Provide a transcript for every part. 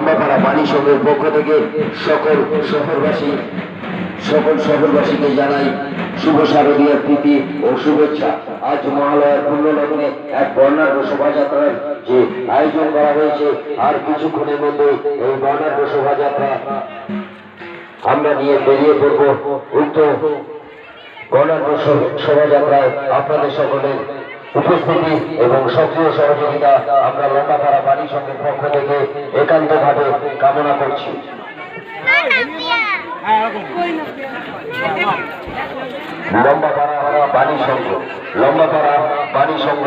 লম্বাপাড়া বাণী সংঘের পক্ষ থেকে সকল শহরবাসীকে জানাই শুভ শারদীয়ার প্রীতি ও শুভেচ্ছা। আজ মহালয়ার পুণ্যলগ্নে এক বর্ণাঢ্য শোভাযাত্রার যে আয়োজন করা হয়েছে, আর কিছুক্ষণের মধ্যে এই বর্ণাঢ্য শোভাযাত্রা আমরা নিয়ে বেরিয়ে পড়ব। উক্ত বর্ণাঢ্য শোভাযাত্রায় আপনাদের সকলের উপস্থিতি এবং সক্রিয় সহযোগিতা আমরা লম্বাপাড়া বাণী সংঘের পক্ষ থেকে একান্তভাবে কামনা করছি। লম্বাপাড়া বাণী সংঘ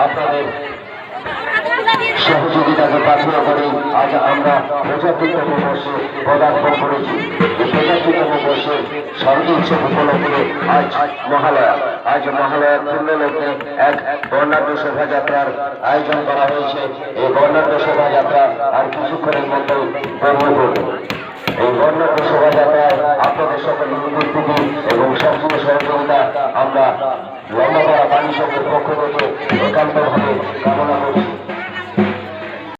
আপনাদের সহযোগিতাকে প্রার্থনা করে আজ আমরা ৭৫তম বর্ষে পদার্পণ করেছি। এই ৭৫তম বর্ষের শারদীয় উৎসব উপলক্ষে আজ মহালয়ার পুণ্যলগ্নে এক বর্ণাঢ্য শোভাযাত্রার আয়োজন করা হয়েছে। এই বর্ণাঢ্য শোভাযাত্রা আর কিছুক্ষণের মধ্যেই বেরিয়ে পড়বে। এই বর্ণাঢ্য শোভাযাত্রায় আপনাদের সকলের উপস্থিতি এবং সক্রিয় সহযোগিতা আমরা লম্বাপাড়া বাণী সংঘের পক্ষ থেকে একান্তভাবে